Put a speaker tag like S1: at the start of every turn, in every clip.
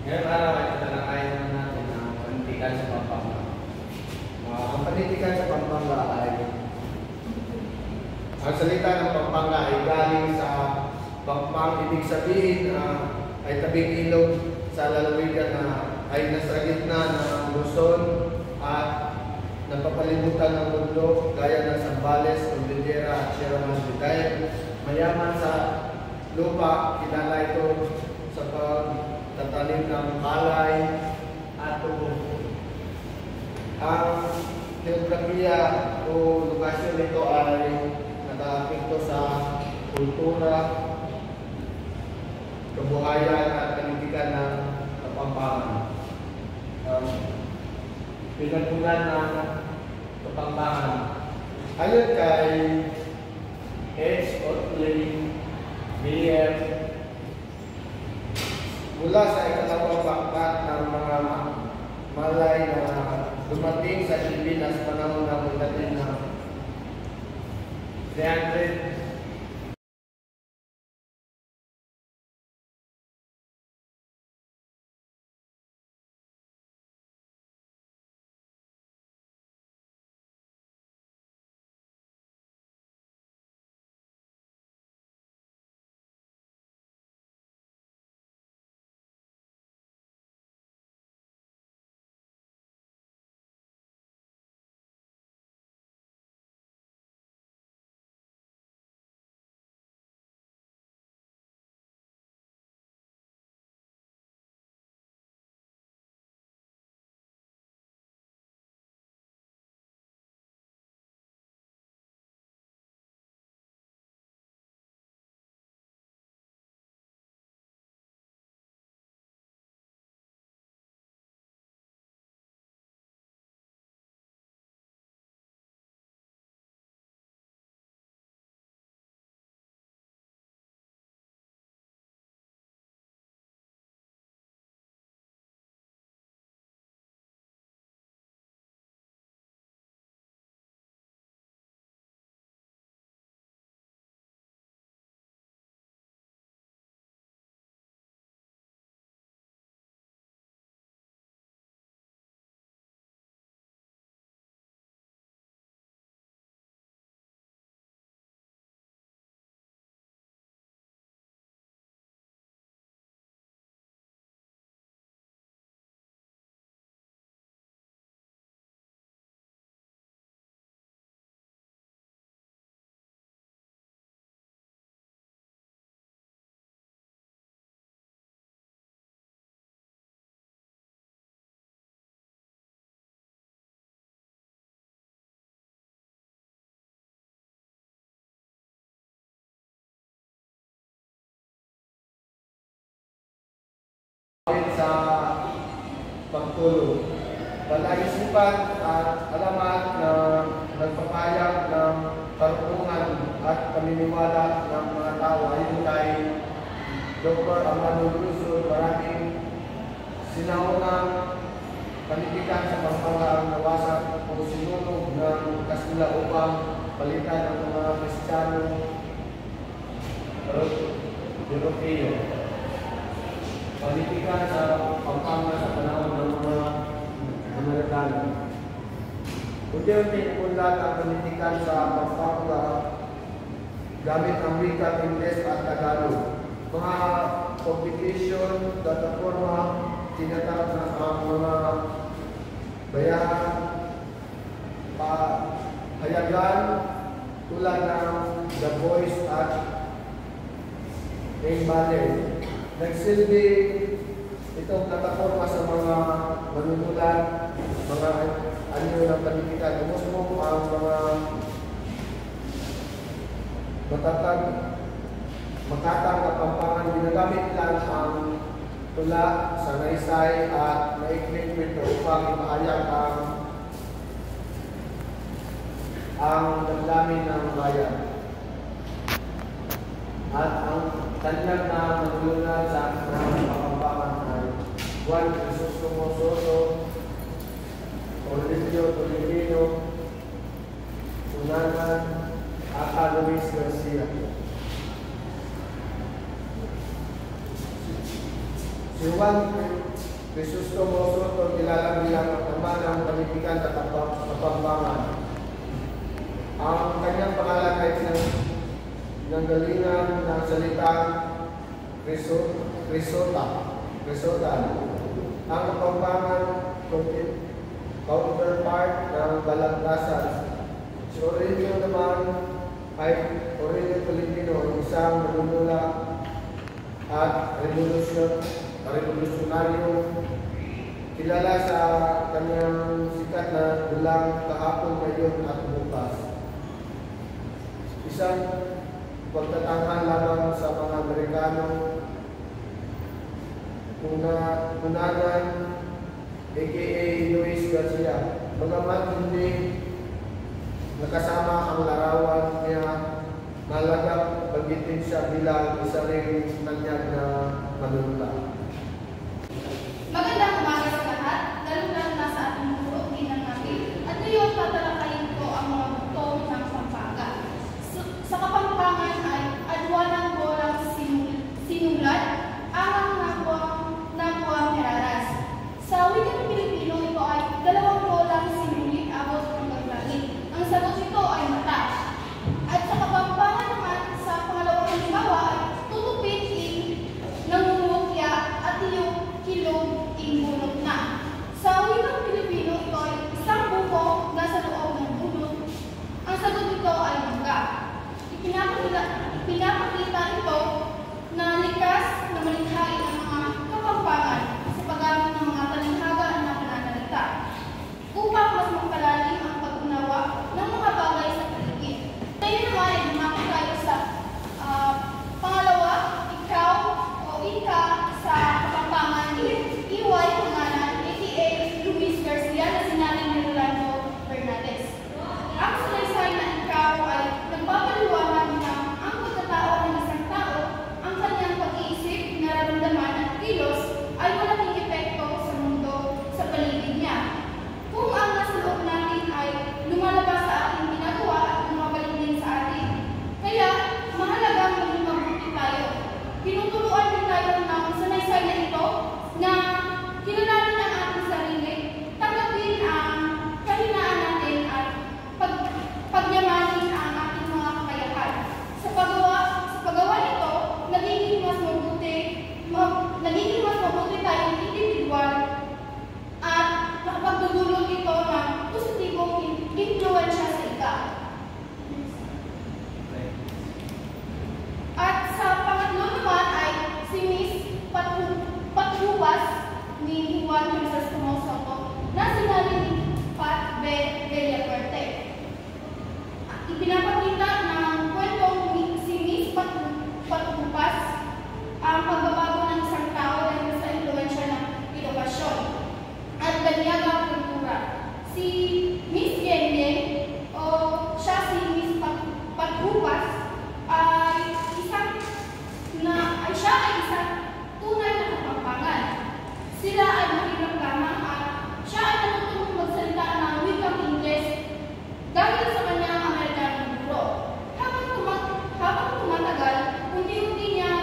S1: Ngayon araw ay tatalakayin naman natin ang panitikan sa Pampanga. Ang panitikan sa Pampanga ay ang salita ng Pampanga ay galing sa Pampang, ibig sabihin ay tabing ilog sa lalawigan na ay nasa gitna ng Luzon at napapalibutan ng mundo gaya ng Zambales, Cordillera at Sierra Madre. Dahil mayaman sa lupa, kilala ito sa pagtatanim ng palay at tubo. Ang geografiya o lokasyon nito ay nakaapekto sa kultura, kabuhayan at panitikan ng Kapampangan. Pinagmulan ng Kapampangan ayon kay H. Otley BM mula sa ikalawang pangkat ng mga Malay na dumating sa Pilipinas panahon ng pagdating na 300 sa pagtulong. Palaisipan at alamat na nagpapayag ng karupungan at paniniwala ng mga tao ayon kay Dr. Amado Luzon. Maraming sinaunang panitikan sa Pampanga ang nawasak o sinunog ng Kastila upang palitan ng mga Kristiyano Europeo. Panitikan sa Pampanga sa panahon ng mga Amerikano. Unti-unti ipunlat ang panitikan sa Pampanga gamit ang wika, Ingles at Tagalog. Mga publication, plataforma, tinatawag na ang mga bayahan, pahayagan tulad ng The Voice at Bale. Nagsilbi itong plataforma sa mga manunulat, mga anyo ng panitikan. Umusmong ang mga makatang Kapampangan. Ginagamit lang ang tula, sanaysay at maikling kwento upang ipahayag ang damdamin ng bayan. At ang tanlag na manunulat sa mga Kapampangan ay Juan Crisostomo Soto, Orlando Tolentino, Unanan, Aka Luis Garcia. Si Si Juan Crisostomo Soto, kilala bilang Ama ng Panitikan at Kapampangan. Ang kanyang pangalan ay nanggalingan ng salitang Crisotan. Ang Kapampangan, counterpart ng Balagtasan. Si Aurelio naman ay Aurelio Filipino, isang manunula at revolusyonaryo, kilala sa kanyang sikat na dulang kahapon, ngayon at bukas. Isang pagtatanghal lamang sa mga Amerikano, Unanan, aka Luis Garcia. Bagamat hindi nakasama ang larawan niya, mahalagang bagitin siya bilang isa ring nanyag na manunula.
S2: Magandang umaga sa lahat, lalo-lalo na sa ating guro, ginang natin. At ngayon, tatalakayin ko ang mga butong ng Pampanga. Sa Kapampangan ay adwanang bolang sinulat ang nabuang heraras. Sa wikang Pilipino, ito ay dalawang bolang sinulit abot hanggang langit. Ang sagot ito ay mata. At sa Kapampangan naman, sa pangalawang halimbawa ay tutupin nangungukya at iyong kilong inbunot na. Sa wikang Pilipino, ito ay isang buko na sa loob ng bunot. Ang sagot nito ay mangga. Ipinapakita ito na likas na malikhain ang mga Kapampangan sa paggamit ng mga talinghaga na pananalita upang mas magpalalim ang pag-unawa ng mga bagay sa paligid. Ngayon naman ay lumapit tayo sa pangalawa, ikaw o ika sa Kapampangan, iway pangalan, aka Luis Garcia na sinaling ni Rolando Fernandez. Ang salaysay na ikaw ay nagpapaliwanag na ang pagkatao ng isang tao, ang kanyang pag-iisip, nararamdaman at kilos ay malaking epekto sa mundo sa paligid niya. Kung ang nasa loob natin ay lumalabas sa ating ginagawa at lumabalik din sa atin. Kaya, mahalagang maging mabuti tayo. Pinuturuan din tayo ng sanaysay na ito na kilalanin ang ating sarili, tanggapin ang kahinaan natin at pagyamanin ang ating mga kakayahan. Sa paggawa nito, nagiging mas mabuti tayong individual at nakapagdudulot ito ng positibong influensya sa iba. At sa pangatlo naman ay si Miss Pathupas ni Juan Crisostomo Soto na sinabi ni Pat Villafuerte. Ipinapakita ng kwentong si Miss Pathupas ang pagbabago ng isang tao dahil sa influensya ng edukasyon at banyagang kultura. Si Miss Yeng o siya si Miss Pathupas ay siya ay isang tunay na Kapampangan. Sila ay mahirap lamang at siya ay natutulong magsalita ng wikang Ingles dahil sa kanyang Amerikanong guro. Habang tumatagal, unti-unti niya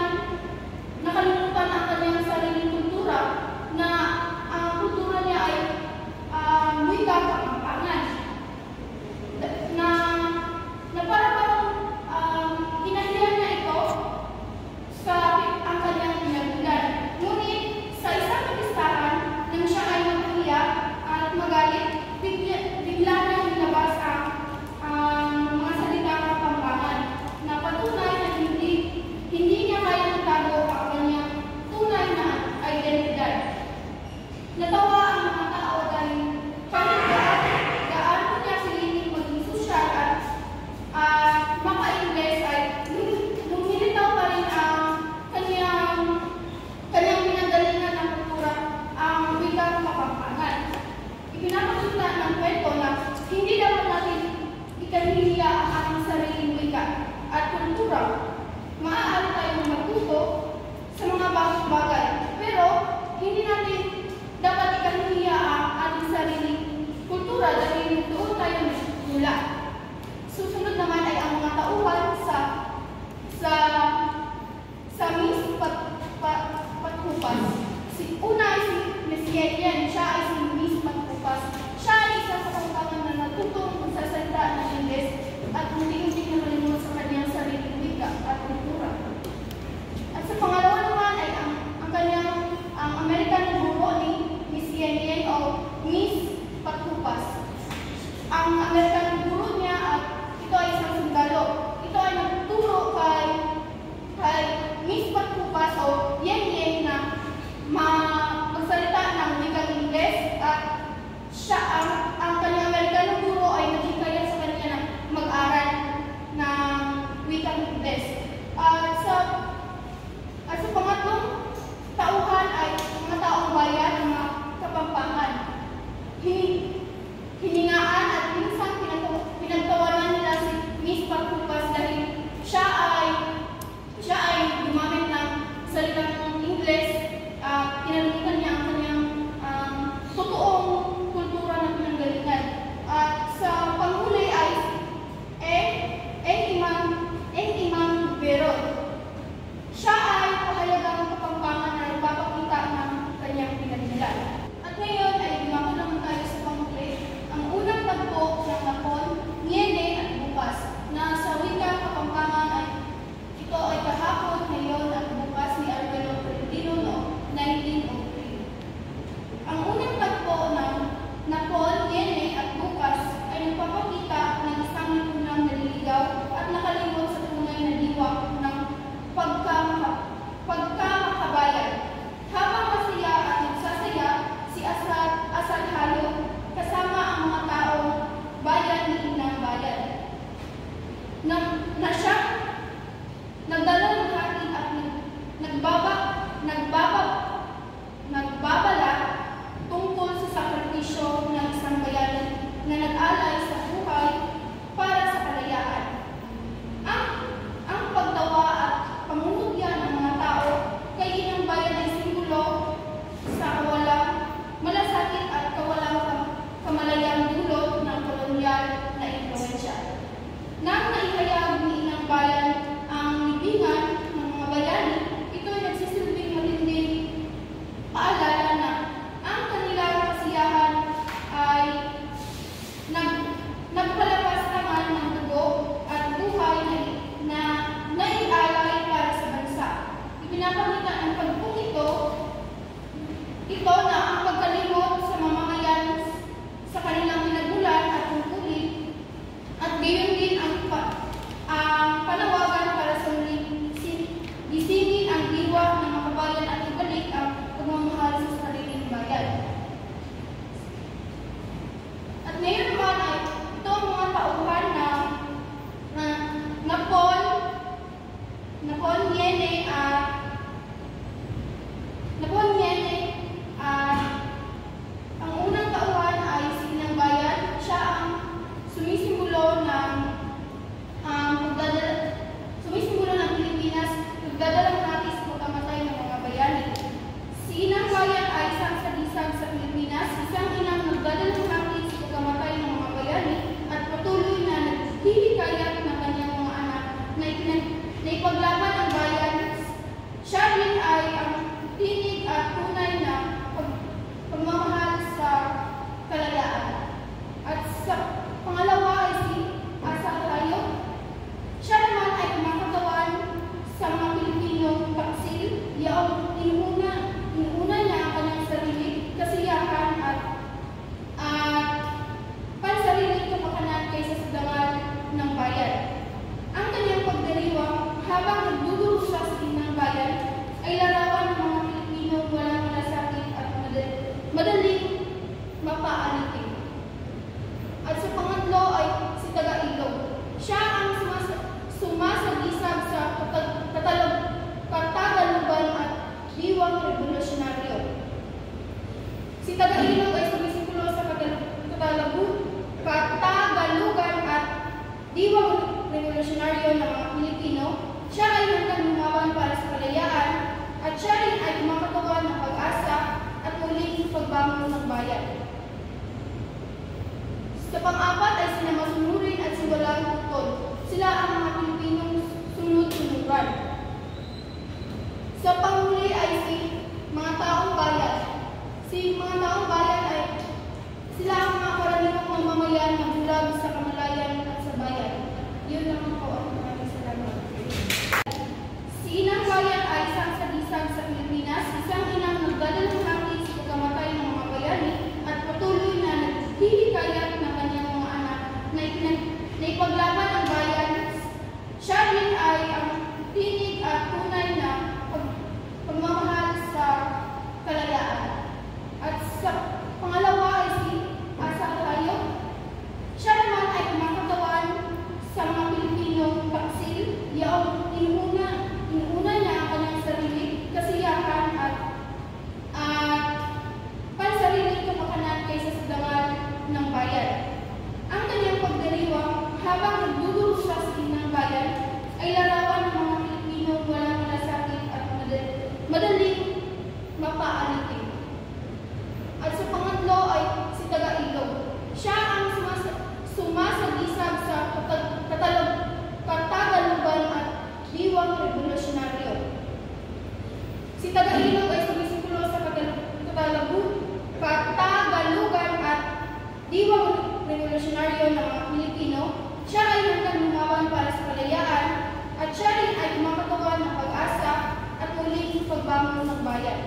S2: nakalimutan ang kanyang sariling kultura na ang kultura niya ay wikang Kapampangan. Na parang hinahiyan niya ito sa ang kanyang pinagmulan. Ngunit sa isang listahan nang siya ay mapahiya at magalit, bigla niyang nilabas ang mga salitang Kapampangan na patunay na hindi niya kaya magtago ang kanyang tunay na identidad. Natawa ang mga tao dahil kahit gaano niya sililing maging sosyal at maka-Ingles ay lumilitaw pa rin ang kanyang pinanggalingan ng kultura, ang wikang Kapampangan. Ipinapakita ng kwento na hindi dapat natin ikanihiya ang ating sariling wika at kultura. Maaari tayong matuto sa mga bagong bagay, pero hindi natin dapat ikanihiya ang ating sariling kultura dahil doon tayo nagmula. Susunod naman ay ang mga tauhan sa Miss Pathupas. Si Ito na ang pagkalimot sa mamamayan sa kanilang pinagmulan at tungkulin, at gayon din ang panawagan para sa muling gisingin ang diwa ng mga bayan at ibalik ang pagmamahal sa sariling bayan. At ngayon naman ay ito ang mga tauhan na ang unang tauhan ay si Ginang Bayan. Siya ang sumisimbolo ng Pilipinas, pagdadalang natin sa pagkamatay ng mga bayani. Si Ginang Bayan ay isang salisag sa Pilipinas, isang inang nagdadalang natin sa pagkamatay ng mga bayani at patuloy na naghihilayat ng kanyang mga anak na ipaglaban ang bayan. Siya rin ay ang tinig at tunay na pagmamahal sa kalayaan. At sa pangalawa ay si Asa Tayo. Siya naman ay kumakatawan sa mga Pilipinong taksil. Inuna niya ang kanyang sarili, kasiyahan at pansariling kapakanan kaysa sa dangal ng bayan. Ang kanyang pagdiriwang habang nagduduro siya sa Ginang Bayan ay larawan ng mga Pilipinong walang malasakit at madaling mapaalitin. At sa pangatlo ay si Taga-Ilog. Siya ang sumasagisag sa Katagalugan at diwang revolusyonaryo. Si Taga-Ilog ay sumisimbolo sa Katagalugan at diwang revolusyonaryo ng mga Pilipino. Siya ay hanggang lumaban para sa kalayaan, at siya rin ay kumakatawan ng pag-asa at muling pagbangon ng bayan. Sa pang-apat ay sina Masunurin at si Walang Putol. Sila ang mga Pilipinong sunod-sunuran. Sa panghuli ay si mga taong bayan. Si mga taong bayan ay sila ang mga karaniwang mamamayan na bulag sa kamalayan at sa bayan. Yun naman po ang maraming salamat. Si Ginang Bayan ay isang salisag sa Pilipinas, isang inang nagdadalang natin sa pagkamatay ng mga bayani at patuloy na naghihikayat ng kanyang mga anak na ipaglaban ang bayan. Siya rin ay ang tinig at tunay na pagmamahal sa kalayaan. At sa pangalawa ay si Asa Tayo. Siya naman ay kumakatawan sa mga Pilipinong taksil. Inuna niya ang kanyang sarili, kasiyahan at pansariling kapakanan kaysa sa dangal ng bayan. Ang kanyang pagdiriwang habang nagduduro siya sa Ginang Bayan ay larawan ng mga Pilipinong walang malasakit at madaling mapaalitin. At sa pangatlo ay si Taga-Ilog. Siya ang sumasagisag sa Katagalugan at diwang revolusyonaryo. Si Taga-Ilog ay sumisimbolo sa Katagalugan at diwang revolusyonaryo ng mga Pilipino. Siya ay hanggang lumaban para sa kalayaan, at siya rin ay kumakatawan ng pag-asa at muling pagbangon ng bayan.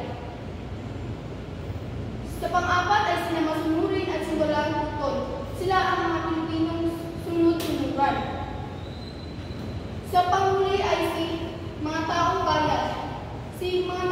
S2: Sa pang-apat ay sina Masunurin at si Walang Putol. Sila ang mga Pilipinong sunod-sunuran. Sa panghuli ay si mga taong bayan. Si mga